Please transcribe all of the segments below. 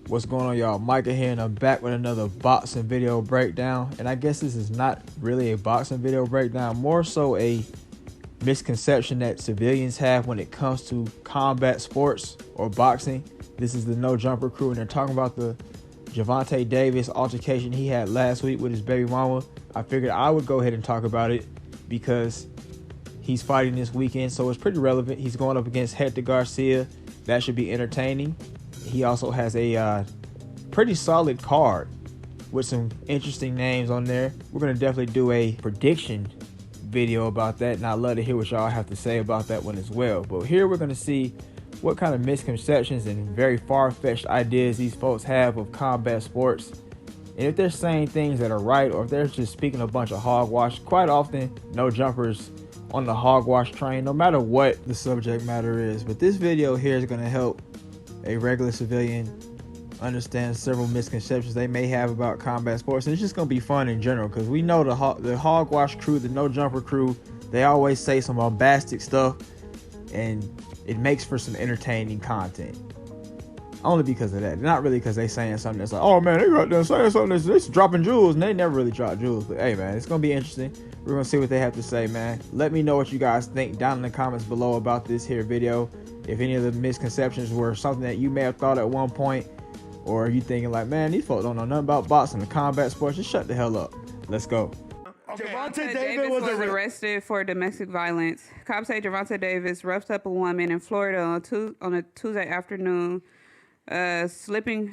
What's going on, y'all? Micah here, and I'm back with another boxing video breakdown. And I guess this is not really a boxing video breakdown, more so a misconception that civilians have when it comes to combat sports or boxing. This is the No Jumper crew, and they're talking about the Gervonta Davis altercation he had last week with his baby mama. I figured I would go ahead and talk about it because he's fighting this weekend, so it's pretty relevant. He's going up against Hector Garcia. That should be entertaining. He also has a pretty solid card with some interesting names on there. We're going to definitely do a prediction video about that, and I'd love to hear what y'all have to say about that one as well. But here we're going to see what kind of misconceptions and very far-fetched ideas these folks have of combat sports. And if they're saying things that are right, or if they're just speaking a bunch of hogwash. Quite often, No Jumpers on the hogwash train, no matter what the subject matter is. But this video here is going to help a regular civilian understand several misconceptions they may have about combat sports. And it's just going to be fun in general, because we know the hogwash crew, the No Jumper crew, they always say some bombastic stuff, and it makes for some entertaining content. Only because of that, not really because they saying something that's like, oh man, they got there saying something that's dropping jewels, and they never really drop jewels. But hey man, it's gonna be interesting. We're gonna see what they have to say, man. Let me know what you guys think down in the comments below about this here video. If any of the misconceptions were something that you may have thought at one point, or are you thinking like, man, these folks don't know nothing about boxing and combat sports, just shut the hell up. Let's go. Gervonta Davis was arrested for domestic violence. Cops say Gervonta Davis roughed up a woman in Florida on a Tuesday afternoon, slapping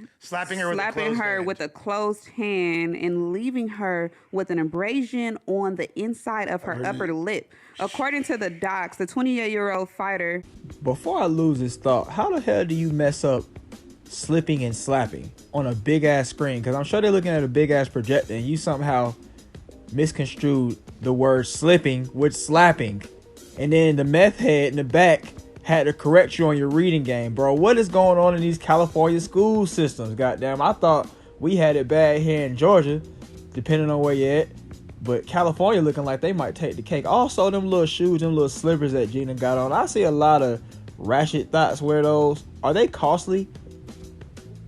her with a closed hand and leaving her with an abrasion on the inside of her upper lip. According to the docs, the 28-year-old fighter. Before I lose this thought, how the hell do you mess up slipping and slapping on a big ass screen? Because I'm sure they're looking at a big ass projector, and you somehow misconstrued the word slipping with slapping, and then the meth head in the back had to correct you on your reading game. Bro, what is going on in these California school systems? Goddamn, I thought we had it bad here in Georgia, depending on where you're at, but California looking like they might take the cake. Also, them little shoes, them little slippers that Gina got on, I see a lot of ratchet thoughts wear those. Are they costly?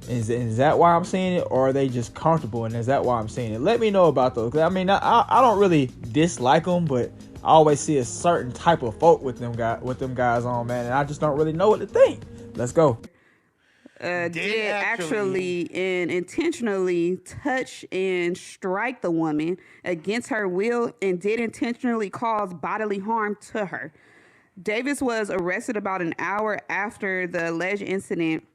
Is that why I'm seeing it, or are they just comfortable, and is that why I'm seeing it? Let me know about those. I mean, I don't really dislike them, but I always see a certain type of folk with them guys on, man, and I just don't really know what to think. Let's go. Did actually and intentionally touch and strike the woman against her will, and did intentionally cause bodily harm to her. Davis was arrested about an hour after the alleged incident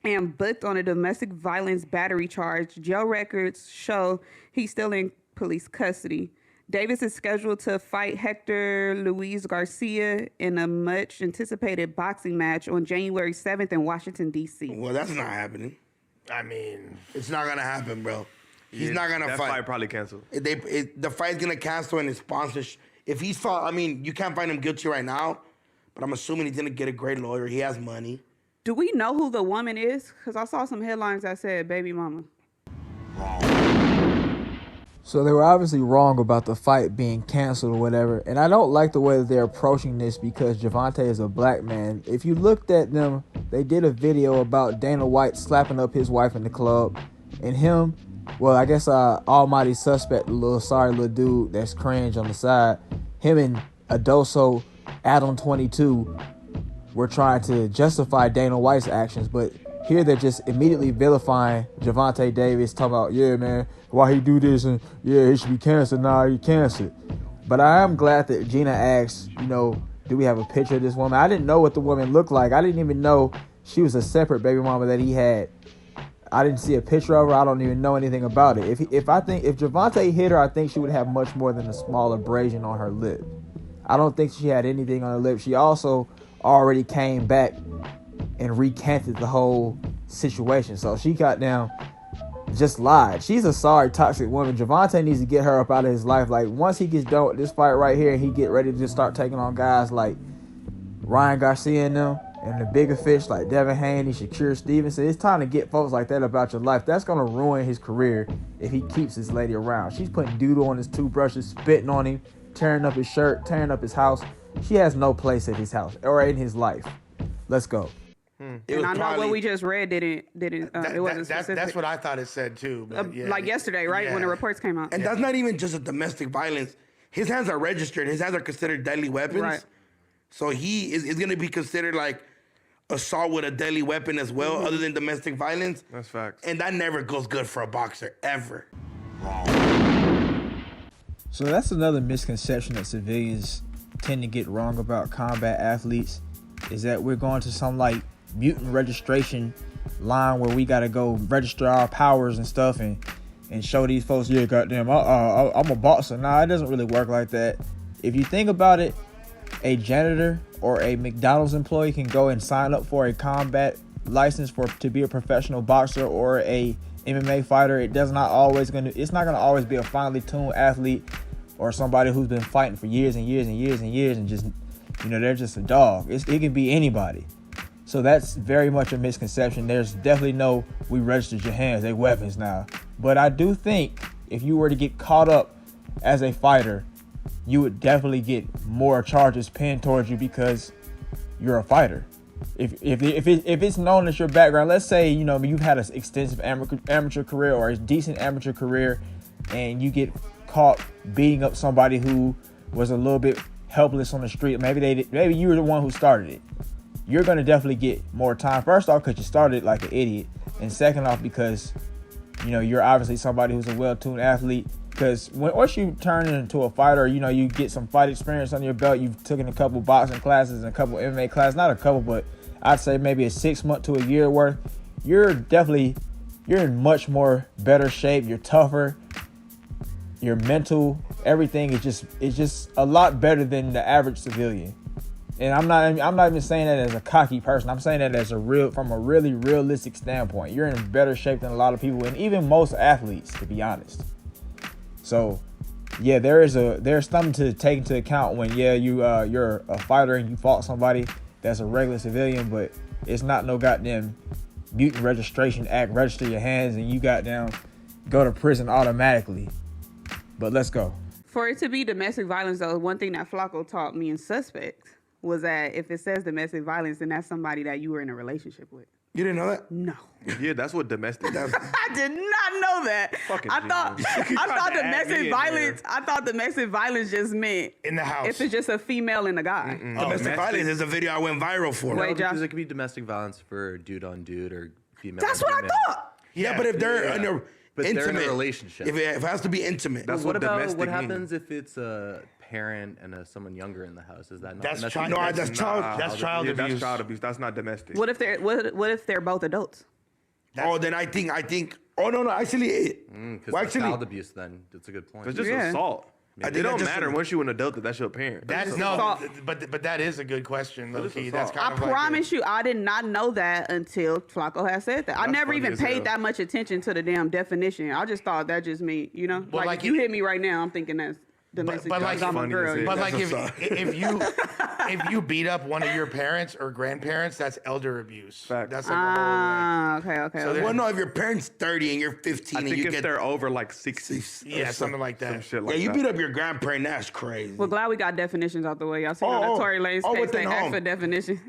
and booked on a domestic violence battery charge. Jail records show he's still in police custody. Davis is scheduled to fight Hector Luis Garcia in a much anticipated boxing match on January 7th in Washington, D.C. Well, that's not happening. I mean, It's not going to happen, bro. He's not going to fight. That fight probably canceled. The fight's going to cancel, and his sponsors. If he's fought, I mean, you can't find him guilty right now, but I'm assuming he's going to get a great lawyer. He has money. Do we know who the woman is? Because I saw some headlines that said baby mama. So they were obviously wrong about the fight being canceled or whatever. And I don't like the way that they're approaching this, because Gervonta is a black man. If you looked at them, they did a video about Dana White slapping up his wife in the club. And him, well, I guess almighty suspect, the little sorry little dude that's cringe on the side, him and Adoso Adam 22 were trying to justify Dana White's actions. But here they're just immediately vilifying Gervonta Davis, talking about, yeah, man, why he do this, and yeah, he should be canceled. Nah, he canceled. But I am glad that Gina asked, you know, do we have a picture of this woman? I didn't know what the woman looked like. I didn't even know she was a separate baby mama that he had. I didn't see a picture of her. I don't even know anything about it. If Gervonta hit her, I think she would have much more than a small abrasion on her lip. I don't think she had anything on her lip. She also already came back and recanted the whole situation. So she got down, just lied. She's a sorry, toxic woman. Gervonta needs to get her up out of his life. Like, once he gets done with this fight right here, and he get ready to just start taking on guys like Ryan Garcia and them, and the bigger fish like Devin Haney, Shakur Stevenson, it's time to get folks like that about your life. That's going to ruin his career if he keeps this lady around. She's putting doodle on his toothbrushes, spitting on him, tearing up his shirt, tearing up his house. She has no place at his house or in his life. Let's go. It was I know probably, what we just read didn't it wasn't specific. That's what I thought it said too. But yeah, like yesterday, right? When the reports came out. and that's not even just a domestic violence. His hands are registered. His hands are considered deadly weapons. Right. So he is going to be considered like assault with a deadly weapon as well, other than domestic violence. That's facts. And that never goes good for a boxer, ever. So that's another misconception that civilians tend to get wrong about combat athletes, is that we're going to some like mutant registration line where we got to go register our powers and stuff and show these folks, yeah, goddamn, I'm a boxer. Nah, it doesn't really work like that. If you think about it, a janitor or a McDonald's employee can go and sign up for a combat license to be a professional boxer or a MMA fighter. It's not gonna always be a finely tuned athlete or somebody who's been fighting for years and years and years and years and just, they're just a dog. It can be anybody. So that's very much a misconception. There's definitely no, we registered your hands, they weapons now. But I do think if you were to get caught up as a fighter, you would definitely get more charges pinned towards you because you're a fighter. If it's known as your background, let's say, you've had an extensive amateur career or a decent amateur career and you get caught beating up somebody who was a little bit helpless on the street. Maybe you were the one who started it. You're going to definitely get more time. First off, because you started like an idiot. And second off, because, you're obviously somebody who's a well-tuned athlete. Because once you turn into a fighter, you get some fight experience under your belt. You've taken a couple boxing classes and a couple MMA classes. Not a couple, but I'd say maybe a 6 month to a year worth. You're in much more better shape. You're tougher. Your mental, everything is just a lot better than the average civilian. And I'm not even saying that as a cocky person. I'm saying that from a really realistic standpoint. You're in better shape than a lot of people, and even most athletes, to be honest. So, yeah, there's something to take into account when you're a fighter and you fought somebody that's a regular civilian, but it's not no goddamn mutant registration act. Register your hands and you goddamn go to prison automatically. But let's go. For it to be domestic violence, though, one thing that Flacco taught me in Suspect was that if it says domestic violence, then that's somebody that you were in a relationship with. You didn't know that? No. Yeah, that's what domestic is. I did not know that. I thought domestic violence just meant in the house. if it's just a female and a guy. Domestic violence is a video I went viral for. Wait, Josh. Because it could be domestic violence for dude on dude or female. That's what I thought. Yeah, but if they're intimate, they're in a relationship. If it has to be intimate. That's what about domestic what means. happens if it's a parent and someone younger in the house? Is that not That's domestic? child. that's child. That's child Yeah, abuse. that's child abuse. That's not domestic. What if they're both adults? Then I think. Oh no, actually, Because child abuse. Then that's a good point. It's just Yeah. assault. I It think don't that's matter just- once you're an adult that's your parent. That is assault. but that is a good question, low key. That's assault. kind I of like promise you, I did not know that until Flacco had said that. I That's never funny even as hell. paid that much attention to the damn definition. I just thought that just me, Well, like you hit me right now, I'm thinking that's domestic. but violence. like- I'm a funny girl. as hell. But That's like if you beat up one of your parents or grandparents, that's elder abuse. Fact. That's like a whole, Okay. So well, no, if your parent's 30 and you're 15 I and think you if get they're over like 60, yeah, something like that. some shit like you that. beat up your grandparent, that's crazy. Well, glad we got definitions out the way. Y'all see on Oh, the Tory Lane's oh, page, they within asked home. for definition.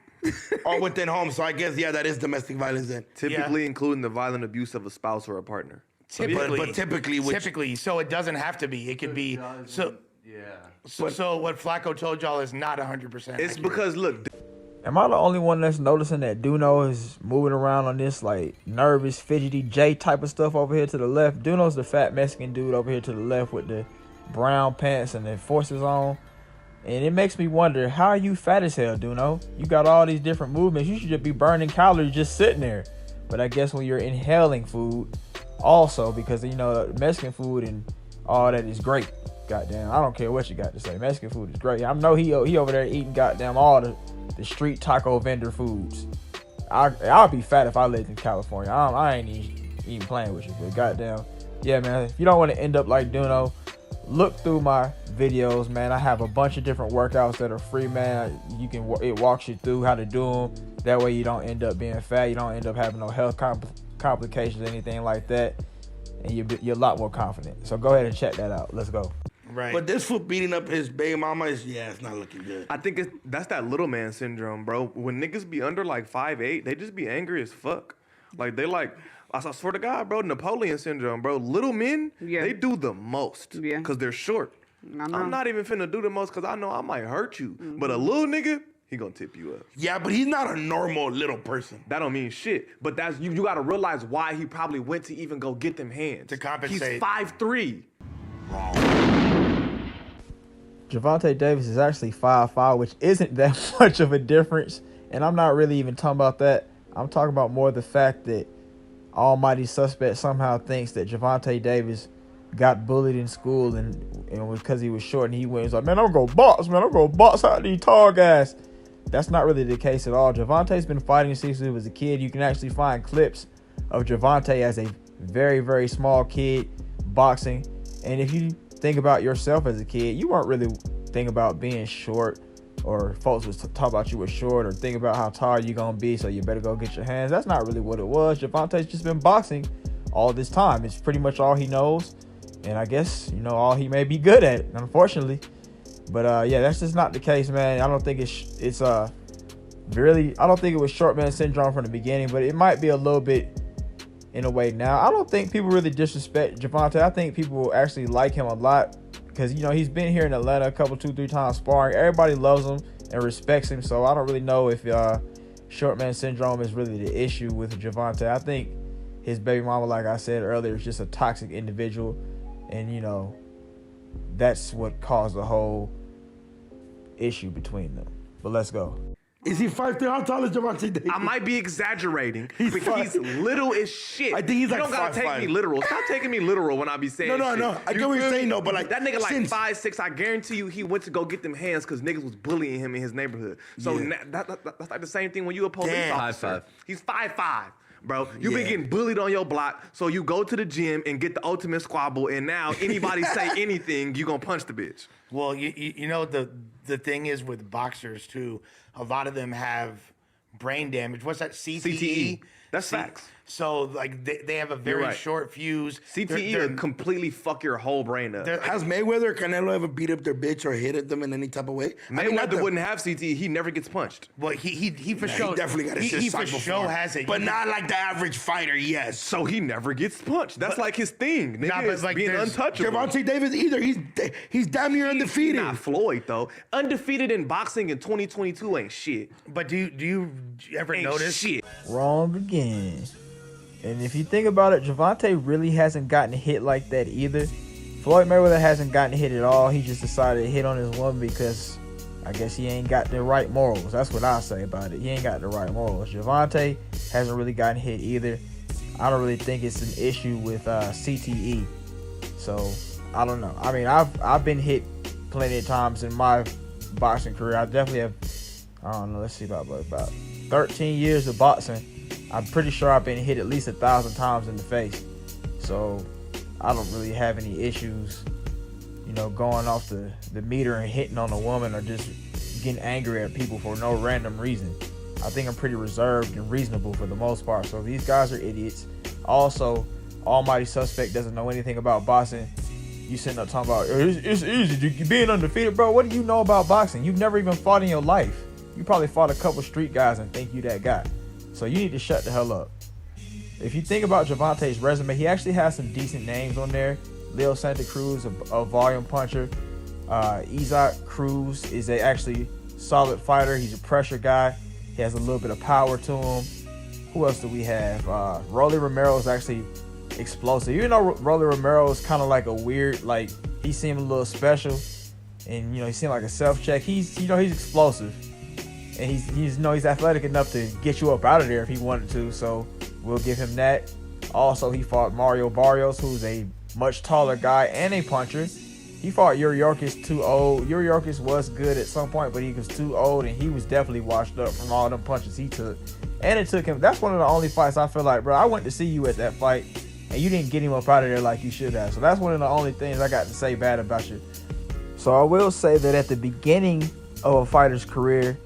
Or within home, so I guess that is domestic violence then. Typically including the violent abuse of a spouse or a partner. But typically, Typically, so it doesn't have to be. It could be so. Yeah. So what Flacco told y'all is not 100%. It's because look, Am I the only one that's noticing that Duno is moving around on this like nervous, fidgety J type of stuff over here to the left? Duno's the fat Mexican dude over here to the left with the brown pants and the forces on. And it makes me wonder, how are you fat as hell, Duno? You got all these different movements. You should just be burning calories just sitting there. But I guess when you're inhaling food, also, because, Mexican food and all that is great. Goddamn, I don't care what you got to say. Mexican food is great. I know he over there eating goddamn all the street taco vendor foods. I'll be fat if I lived in California. I ain't even playing with you. But goddamn, yeah, man. If you don't want to end up like Duno, look through my videos, man. I have a bunch of different workouts that are free, man. It walks you through how to do them. That way you don't end up being fat. You don't end up having no health complications, anything like that. And you're a lot more confident. So go ahead and check that out. Let's go. Right. But this fool beating up his baby mama it's not looking good. I think that's that little man syndrome, bro. When niggas be under like 5'8", they just be angry as fuck. Like they like, I swear to God, bro, Napoleon syndrome, bro. Little men, they do the most because they're short. I'm not even finna do the most because I know I might hurt you. But a little nigga, he gonna tip you up. Yeah, but he's not a normal little person. That don't mean shit. But that's you gotta realize why he probably went to even go get them hands. To compensate. He's 5'3". Gervonta Davis is actually 5'5", which isn't that much of a difference. And I'm not really even talking about that. I'm talking about more the fact that almighty suspect somehow thinks that Gervonta Davis got bullied in school and because he was short, and he went, he's like, man, I'm gonna go box out these tall guys. That's not really the case at all. Gervonta's been fighting since he was a kid. You can actually find clips of Gervonta as a very, very small kid boxing. And if you think about yourself as a kid, you weren't really thinking about being short, or folks was talk about you were short, or think about how tall you're gonna be, so you better go get your hands. That's not really what it was. Gervonta's just been boxing all this time. It's pretty much all he knows, and I guess all he may be good at, unfortunately. But yeah, that's just not the case, man. I don't think it's really. I don't think it was short man syndrome from the beginning, but it might be a little bit in a way now. I don't think people really disrespect Gervonta. I think people actually like him a lot because he's been here in Atlanta a couple, 2-3 times sparring. Everybody loves him and respects him. So I don't really know if short man syndrome is really the issue with Gervonta. I think his baby mama, like I said earlier, is just a toxic individual, and that's what caused the whole issue between them. But let's go. Is he 5'3"? How tall is Gervonta Davis? I might be exaggerating, but he's little as shit. I think he's like you don't gotta 5'5". take me literal. Stop taking me literal when I be saying No. shit. I get what you're saying, though, but like that nigga like since- 5'6". I guarantee you he went to go get them hands because niggas was bullying him in his neighborhood. So that's like the same thing when you a police officer. 5'5". He's 5'5". Bro, you been getting bullied on your block, so you go to the gym and get the ultimate squabble, and now anybody say anything, you gonna punch the bitch. Well, you know the thing is with boxers too, a lot of them have brain damage. What's that? CTE? That's facts. So like they have a very short fuse. CTE will completely fuck your whole brain up. Has Mayweather or Canelo ever beat up their bitch or hit at them in any type of way? Mayweather wouldn't have CTE. He never gets punched. Well, he for sure He definitely got his shit he sucked for before. sure has it. But not like the average fighter, yes. So he never gets punched. That's like his thing. Nigga, Nah, but is like being there's- untouchable. Gervonta Davis either. He's damn near undefeated. Not Floyd though. Undefeated in boxing in 2022 ain't shit. But do you ever Ain't notice? shit. Wrong again. And if you think about it, Gervonta really hasn't gotten hit like that either. Floyd Mayweather hasn't gotten hit at all. He just decided to hit on his woman because I guess he ain't got the right morals. That's what I say about it. He ain't got the right morals. Gervonta hasn't really gotten hit either. I don't really think it's an issue with CTE. So I don't know. I mean, I've been hit plenty of times in my boxing career. I definitely have. I don't know. Let's see about 13 years of boxing. I'm pretty sure I've been hit at least 1,000 times in the face. So I don't really have any issues, going off the meter and hitting on a woman or just getting angry at people for no random reason. I think I'm pretty reserved and reasonable for the most part. So these guys are idiots. Also, almighty suspect doesn't know anything about boxing. You sitting up talking about, it's easy, you being undefeated. Bro, what do you know about boxing? You've never even fought in your life. You probably fought a couple street guys and think you that guy. So you need to shut the hell up. If you think about Gervonta's resume, he actually has some decent names on there. Leo Santa Cruz, a volume puncher. Isaac Cruz is a actually solid fighter. He's a pressure guy. He has a little bit of power to him. Who else do we have? Rolly Romero is actually explosive. Even though Rolly Romero is kind of like a weird, like he seemed a little special, and he seemed like a self-check. He's explosive. And he's athletic enough to get you up out of there if he wanted to, so we'll give him that. Also, he fought Mario Barrios, who's a much taller guy and a puncher. He fought Yuri Yorkis too old. Yuri Yorkis was good at some point, but he was too old, and he was definitely washed up from all them punches he took. And it took him. That's one of the only fights I feel like, bro, I went to see you at that fight, and you didn't get him up out of there like you should have. So that's one of the only things I got to say bad about you. So I will say that at the beginning of a fighter's career,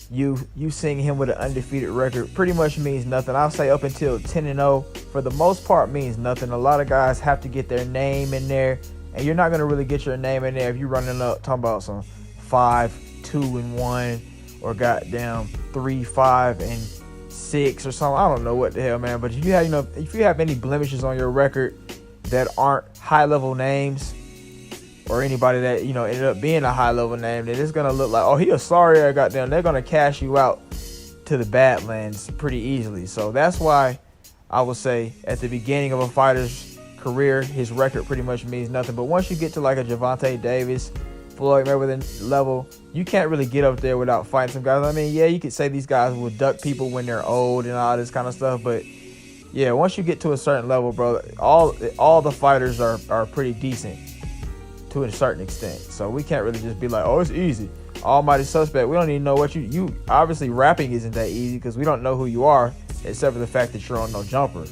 you seeing him with an undefeated record pretty much means nothing. I'll say up until 10-0 for the most part means nothing. A lot of guys have to get their name in there And you're not going to really get your name in there if you're running up talking about some 5-2-1 or goddamn 3-5-6 or something. I don't know what the hell, man. But if you have, if you have any blemishes on your record that aren't high-level names, or anybody that, ended up being a high-level name, then it's going to look like, oh, he a sorry, goddamn. They're going to cash you out to the Badlands pretty easily. So that's why I would say at the beginning of a fighter's career, his record pretty much means nothing. But once you get to like a Gervonta Davis, Floyd Mayweather level, you can't really get up there without fighting some guys. I mean, yeah, you could say these guys will duck people when they're old and all this kind of stuff, but yeah, once you get to a certain level, bro, all the fighters are pretty decent to a certain extent. So we can't really just be like, oh, it's easy. Almighty suspect. We don't even know what you obviously rapping isn't that easy because we don't know who you are except for the fact that you're on no jumper.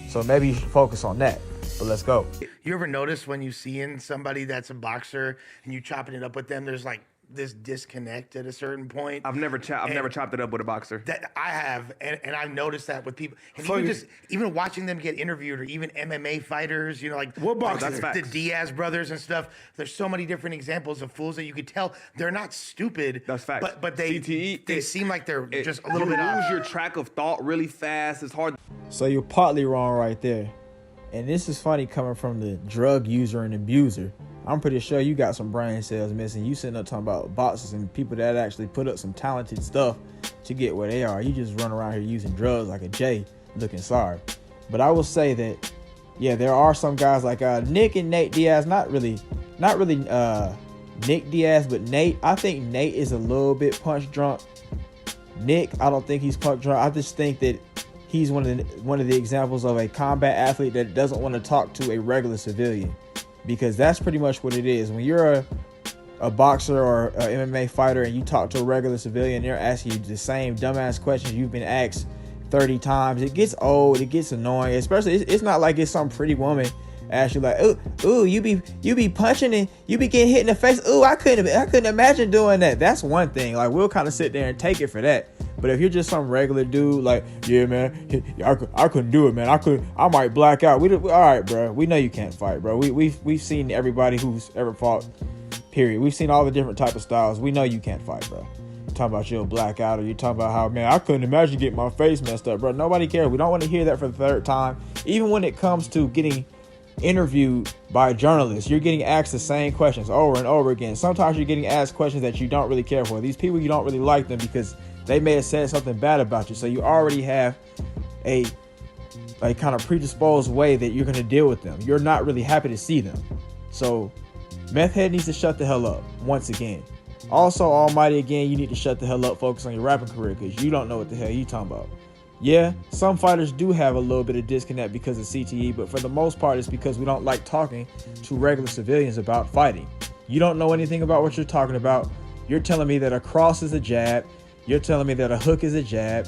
So maybe you should focus on that. But let's go. You ever notice when you see in somebody that's a boxer and you chopping it up with them, there's like this disconnect at a certain point? I've never chopped it up with a boxer. That I have, and I've noticed that with people. And even watching them get interviewed, or even MMA fighters, like what boxers? Like the Diaz brothers and stuff. There's so many different examples of fools that you could tell they're not stupid. That's facts. But they CTE, they seem like they're just a little bit off. You lose your track of thought really fast. It's hard. So you're partly wrong right there. And this is funny coming from the drug user and abuser. I'm pretty sure you got some brain cells missing. You sitting up talking about boxers and people that actually put up some talented stuff to get where they are. You just run around here using drugs like a J, looking sorry. But I will say that, yeah, there are some guys like Nick and Nate Diaz. Not really Nick Diaz, but Nate. I think Nate is a little bit punch drunk. Nick, I don't think he's punch drunk. I just think that he's one of the examples of a combat athlete that doesn't want to talk to a regular civilian, because that's pretty much what it is. When you're a boxer or an MMA fighter and you talk to a regular civilian, they're asking you the same dumbass questions you've been asked 30 times. It gets old. It gets annoying. Especially, it's not like it's some pretty woman ask you like, ooh, you be punching and you be getting hit in the face. Ooh, I couldn't imagine doing that. That's one thing. Like, we'll kind of sit there and take it for that. But if you're just some regular dude, like, yeah, man, I couldn't do it, man. I might black out. All right, bro. We know you can't fight, bro. We've seen everybody who's ever fought. Period. We've seen all the different type of styles. We know you can't fight, bro. You're talking about you'll black out, or you're talking about how, man, I couldn't imagine getting my face messed up, bro. Nobody cares. We don't want to hear that for the third time. Even when it comes to getting interviewed by journalists, you're getting asked the same questions over and over again. Sometimes you're getting asked questions that you don't really care for. These people, you don't really like them because they may have said something bad about you. So you already have a kind of predisposed way that you're going to deal with them. You're not really happy to see them. So Meth Head needs to shut the hell up once again. Also, Almighty, again, you need to shut the hell up, focus on your rapping career, because you don't know what the hell you talking about. Yeah, some fighters do have a little bit of disconnect because of CTE, but for the most part, it's because we don't like talking to regular civilians about fighting. You don't know anything about what you're talking about. You're telling me that a cross is a jab. You're telling me that a hook is a jab.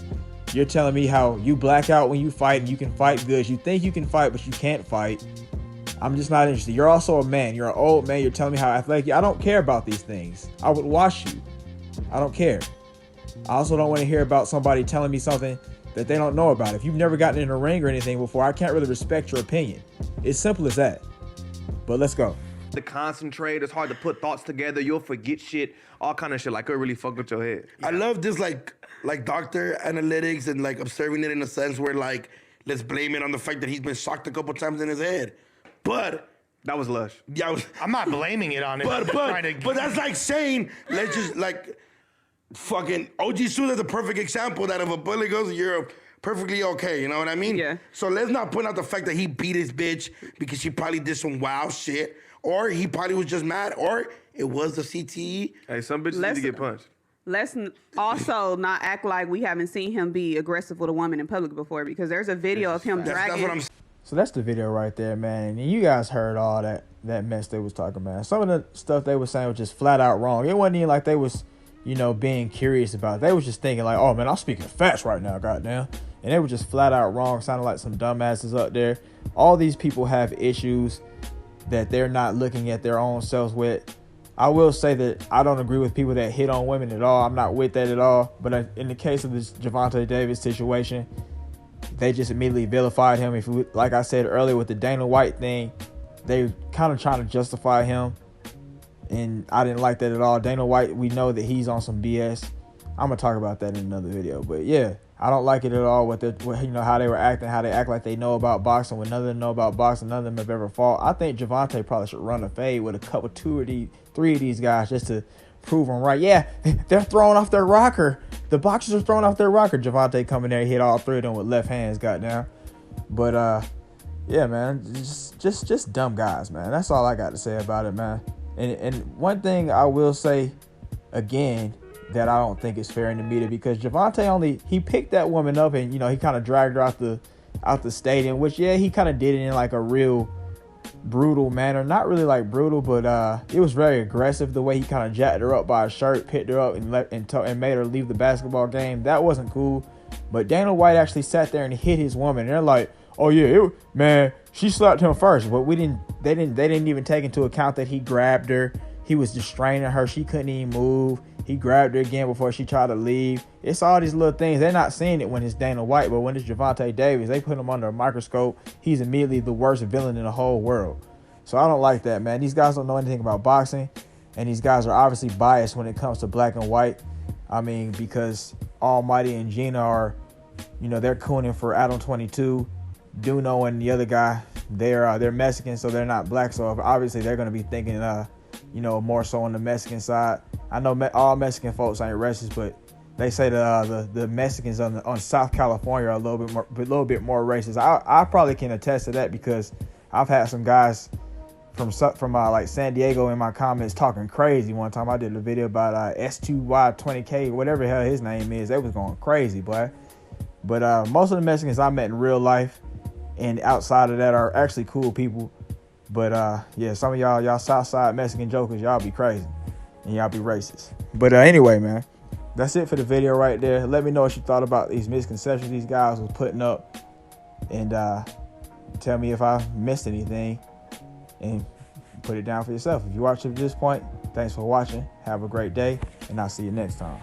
You're telling me how you black out when you fight and you can fight good. You think you can fight, but you can't fight. I'm just not interested. You're also a man. You're an old man. You're telling me how athletic. I don't care about these things. I would watch you. I don't care. I also don't want to hear about somebody telling me something that they don't know about. If you've never gotten in a ring or anything before, I can't really respect your opinion. It's simple as that. But let's go. To concentrate, it's hard to put thoughts together. You'll forget shit, all kind of shit. Like, it really fuck with your head. I love this like doctor analytics and like observing it in a sense where like, let's blame it on the fact that he's been shocked a couple times in his head. But that was lush. Yeah, I'm not blaming it on it. But that's like saying, let's just like fucking OG Sula's a perfect example that if a bully goes, you're perfectly okay. You know what I mean? Yeah. So let's not point out the fact that he beat his bitch because she probably did some wild shit, or he probably was just mad, or it was the CTE. Hey, some bitches need to get punched. Let's also not act like we haven't seen him be aggressive with a woman in public before, because there's a video of him dragging. That's what I'm saying. So that's the video right there, man. And you guys heard all that mess they was talking about. Some of the stuff they were saying was just flat out wrong. It wasn't even like they was, being curious about it. They was just thinking like, oh, man, I'm speaking facts right now, goddamn. And they were just flat out wrong, sounding like some dumbasses up there. All these people have issues that they're not looking at their own selves with. I will say that I don't agree with people that hit on women at all. I'm not with that at all. But in the case of this Gervonta Davis situation, they just immediately vilified him. Like I said earlier with the Dana White thing, they kind of trying to justify him, and I didn't like that at all. Dana White, we know that he's on some BS. I'm gonna talk about that in another video, but yeah, I don't like it at all. How they were acting, how they act like they know about boxing when none of them know about boxing. None of them have ever fought. I think Gervonta probably should run a fade with three of these guys just to prove them right. Yeah, they're throwing off their rocker. The boxers are throwing off their rocker. Gervonta come in there, hit all three of them with left hands, goddamn. But yeah, man, just dumb guys, man. That's all I got to say about it, man. And one thing I will say again that I don't think is fair in the media, because Gervonta he picked that woman up and he kind of dragged her out the stadium, which he kind of did it in like a real brutal manner. Not really like brutal, but it was very aggressive the way he kind of jacked her up by her shirt, picked her up and made her leave the basketball game. That wasn't cool. But Dana White actually sat there and hit his woman. And they're like, oh yeah, man, she slapped him first, but they didn't even take into account that he grabbed her. He was distraining her. She couldn't even move. He grabbed her again before she tried to leave. It's all these little things. They're not seeing it when it's Dana White, but when it's Gervonta Davis, they put him under a microscope. He's immediately the worst villain in the whole world. So I don't like that, man. These guys don't know anything about boxing, and these guys are obviously biased when it comes to black and white. I mean, because Almighty and Gina are, they're cooning for Adam 22. Duno and the other guy, they're Mexican, so they're not black. So obviously they're going to be thinking, more so on the Mexican side. I know all Mexican folks ain't racist, but they say the Mexicans on South California are a little bit more racist. I probably can attest to that because I've had some guys from like San Diego in my comments talking crazy. One time I did a video about S2Y20K, whatever the hell his name is. They was going crazy, boy. But most of the Mexicans I met in real life and outside of that are actually cool people. But yeah, some of y'all Southside Mexican jokers, y'all be crazy and y'all be racist. But anyway, man, that's it for the video right there. Let me know what you thought about these misconceptions these guys was putting up, and tell me if I missed anything, and put it down for yourself. If you watched it to this point, thanks for watching. Have a great day, and I'll see you next time.